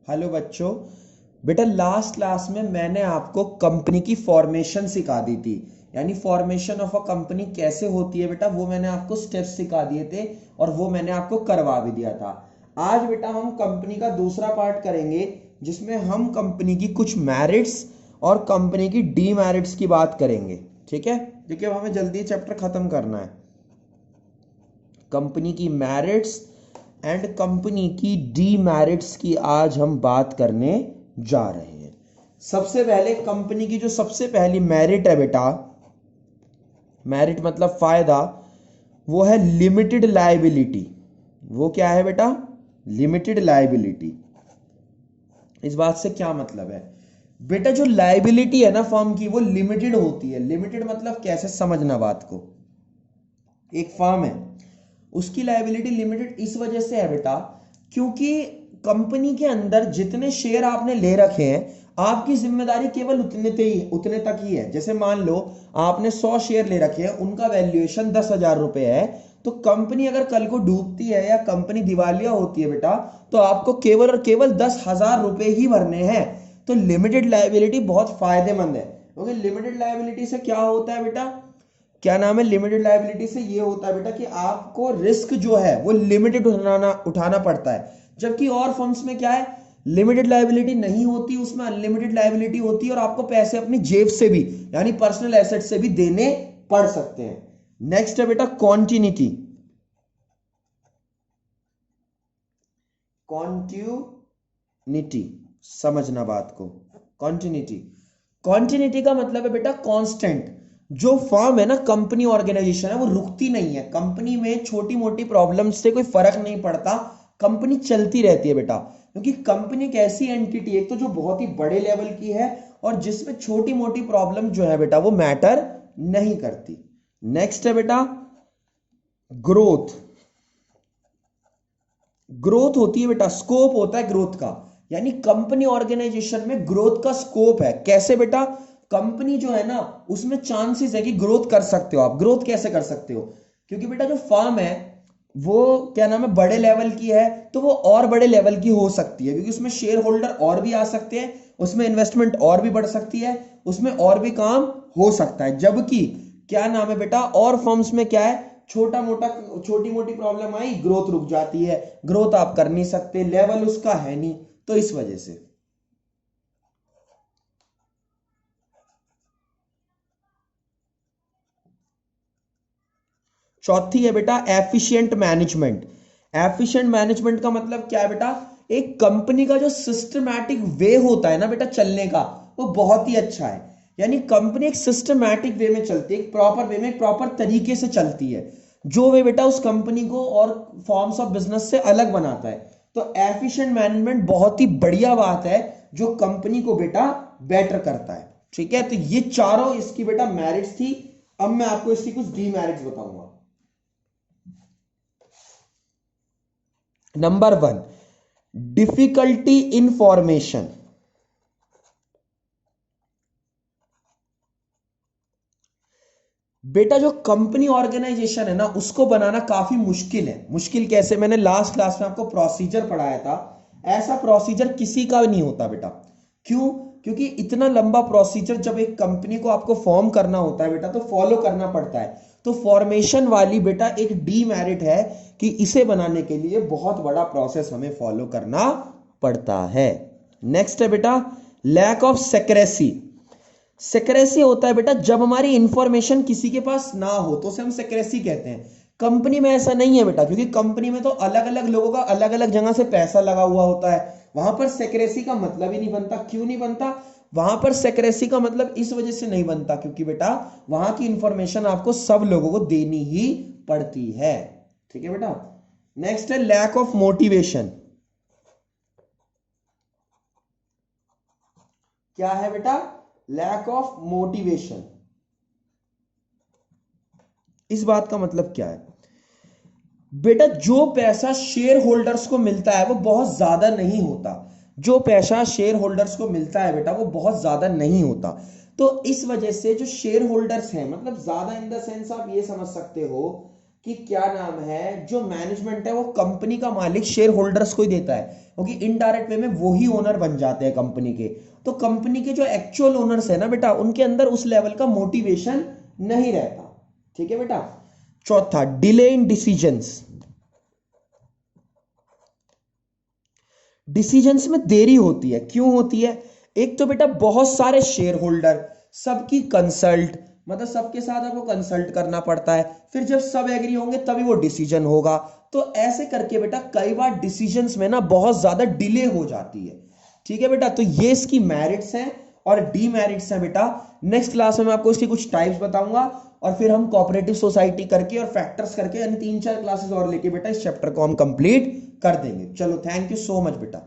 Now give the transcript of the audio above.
Hello बच्चों। बेटा last class में मैंने आपको कंपनी की फॉर्मेशन सिखा दी थी, यानी फॉर्मेशन ऑफ अ कंपनी कैसे होती है बेटा, वो मैंने आपको स्टेप्स सिखा दिए थे और वो मैंने आपको करवा भी दिया था। आज बेटा हम कंपनी का दूसरा पार्ट करेंगे जिसमें हम कंपनी की कुछ मेरिट्स और कंपनी की डीमेरिट्स की बात करेंगे। ठीक है, देखिए अब हमें जल्दी चैप्टर खत्म करना है। कंपनी की मेरिट्स एंड कंपनी की डीमेरिट्स की आज हम बात करने जा रहे हैं। सबसे पहले कंपनी की जो सबसे पहली मेरिट है बेटा, मेरिट मतलब फायदा, वो है लिमिटेड लायबिलिटी। वो क्या है बेटा? Limited liability. इस बात से क्या मतलब है बेटा? जो लायबिलिटी है ना फर्म की वो लिमिटेड होती है। लिमिटेड मतलब कैसे समझना बात को। एक फर्म है, उसकी लायबिलिटी लिमिटेड इस वजह से है बेटा क्योंकि कंपनी के अंदर जितने शेयर आपने ले रखे हैं आपकी जिम्मेदारी केवल उतने तक ही है। जैसे मान लो आपने 100 शेयर ले रखे हैं, उनका वैल्यूएशन 10,000 रुपए है, तो कंपनी अगर कल को डूबती है या कंपनी दिवालिया होती है बेटा, तो आपको केवल और केवल 10,000 रुपए ही भरने हैं। तो लिमिटेड लायबिलिटी बहुत फायदेमंद है, क्योंकि लिमिटेड लायबिलिटी से क्या होता है बेटा, क्या नाम है, लिमिटेड लायबिलिटी से ये होता है बेटा कि आपको रिस्क जो है वो लिमिटेड उठाना पड़ता है। जबकि और फर्म्स में क्या है, लिमिटेड लायबिलिटी नहीं होती, उसमें अनलिमिटेड लायबिलिटी होती है और आपको पैसे अपनी जेब से भी यानी पर्सनल एसेट से भी देने पड़ सकते हैं। नेक्स्ट है बेटा कॉन्टिन्यूटी। कॉन्टिन्यूटी समझना बात को। कॉन्टिन्यूटी, कॉन्टिन्यूटी का मतलब है बेटा कांस्टेंट। जो फर्म है ना, कंपनी ऑर्गेनाइजेशन है, वो रुकती नहीं है। कंपनी में छोटी मोटी प्रॉब्लम से कोई फर्क नहीं पड़ता, कंपनी चलती रहती है बेटा। क्योंकि कंपनी एक ऐसी एंटिटी है तो जो बहुत ही बड़े लेवल की है और जिसमें छोटी मोटी प्रॉब्लम जो है बेटा वो मैटर नहीं करती। नेक्स्ट है बेटा ग्रोथ। ग्रोथ होती है बेटा, स्कोप होता है ग्रोथ का, यानी कंपनी ऑर्गेनाइजेशन में ग्रोथ का स्कोप है। कैसे बेटा? कंपनी जो है ना उसमें चांसेस है कि ग्रोथ कर सकते हो आप। ग्रोथ कैसे कर सकते हो? क्योंकि बेटा जो फर्म है वो क्या नाम है, बड़े लेवल की है, तो वो और बड़े लेवल की हो सकती है क्योंकि उसमें शेयर होल्डर और भी आ सकते हैं, उसमें इन्वेस्टमेंट और भी बढ़ सकती है, उसमें और भी काम हो सकता है। जबकि क्या नाम है बेटा, और फर्म्स में क्या है, छोटी मोटी प्रॉब्लम आई, ग्रोथ रुक जाती है, ग्रोथ आप कर नहीं सकते, लेवल उसका है नहीं, तो इस वजह से। चौथी है बेटा एफिशिएंट मैनेजमेंट। एफिशिएंट मैनेजमेंट का मतलब क्या है बेटा? एक कंपनी का जो सिस्टमैटिक वे होता है ना बेटा चलने का, वो बहुत ही अच्छा है। यानी कंपनी एक सिस्टमैटिक वे में चलती है, एक प्रॉपर वे में, एक प्रॉपर तरीके से चलती है, जो वे बेटा उस कंपनी को और फॉर्म्स ऑफ बिजनेस से अलग बनाता है। तो एफिशिएंट मैनेजमेंट बहुत ही बढ़िया बात है जो कंपनी को बेटा बेटर करता है। ठीक है, तो ये चारों इसकी बेटा मेरिट्स थी। अब मैं आपको इसकी कुछ डीमेरिट्स बताऊंगा। Number 1, difficulty in formation. बेटा जो कंपनी ऑर्गेनाइजेशन है ना उसको बनाना काफी मुश्किल है। मुश्किल कैसे? मैंने लास्ट क्लास में आपको प्रोसीजर पढ़ाया था, ऐसा प्रोसीजर किसी का नहीं होता बेटा। क्यों? क्योंकि इतना लंबा प्रोसीजर जब एक कंपनी को आपको फॉर्म करना होता है बेटा तो फॉलो करना पड़ता है। तो फॉर्मेशन वाली बेटा एक डीमेरिट है कि इसे बनाने के लिए बहुत बड़ा प्रोसेस हमें फॉलो करना पड़ता है। नेक्स्ट है बेटा लैक ऑफ सेक्रेसी। सेक्रेसी होता है बेटा जब हमारी इंफॉर्मेशन किसी के पास ना हो तो उसे हम सेक्रेसी कहते हैं। कंपनी में ऐसा नहीं है बेटा, क्योंकि कंपनी में तो अलग अलग लोगों का अलग अलग जगह से पैसा लगा हुआ होता है, वहां पर सेक्रेसी का मतलब ही नहीं बनता। क्यों नहीं बनता? वहां पर सेक्रेसी का मतलब इस वजह से नहीं बनता क्योंकि बेटा वहां की इंफॉर्मेशन आपको सब लोगों को देनी ही पड़ती है। ठीक है बेटा। नेक्स्ट है लैक ऑफ मोटिवेशन। क्या है बेटा? Lack of motivation. इस बात का मतलब क्या है बेटा? जो पैसा शेयर होल्डर्स को मिलता है वो बहुत ज्यादा नहीं होता। जो पैसा शेयर होल्डर्स को मिलता है बेटा वो बहुत ज्यादा नहीं होता। तो इस वजह से जो शेयर होल्डर्स हैं, मतलब ज्यादा इन द सेंस आप ये समझ सकते हो कि क्या नाम है, जो मैनेजमेंट है वो कंपनी का मालिक शेयर होल्डर्स को ही देता है, क्योंकि इनडायरेक्ट वे में वो ही ओनर बन जाते हैं कंपनी के। तो कंपनी के जो एक्चुअल ओनर्स है ना बेटा, उनके अंदर उस लेवल का मोटिवेशन नहीं रहता। ठीक है बेटा। चौथा, डिले इन डिसीजंस। डिसीजंस में देरी होती है, क्यों होती है? एक तो बेटा बहुत सारे शेयर होल्डर, सबकी कंसल्ट, मतलब सबके साथ आपको कंसल्ट करना पड़ता है, फिर जब सब एग्री होंगे तभी वो डिसीजन होगा। तो ऐसे करके बेटा कई बार डिसीजंस में ना बहुत ज्यादा डिले हो जाती है। ठीक है बेटा, तो ये इसकी मेरिट्स हैं और डीमेरिट्स हैं बेटा। नेक्स्ट क्लास में मैं आपको इसकी कुछ टाइप्स बताऊंगा और फिर हम कोऑपरेटिव सोसाइटी करके और फैक्टर्स करके यानी 3-4 क्लासेस और लेके बेटा इस चैप्टर को हम कंप्लीट कर देंगे। चलो, थैंक यू सो मच बेटा।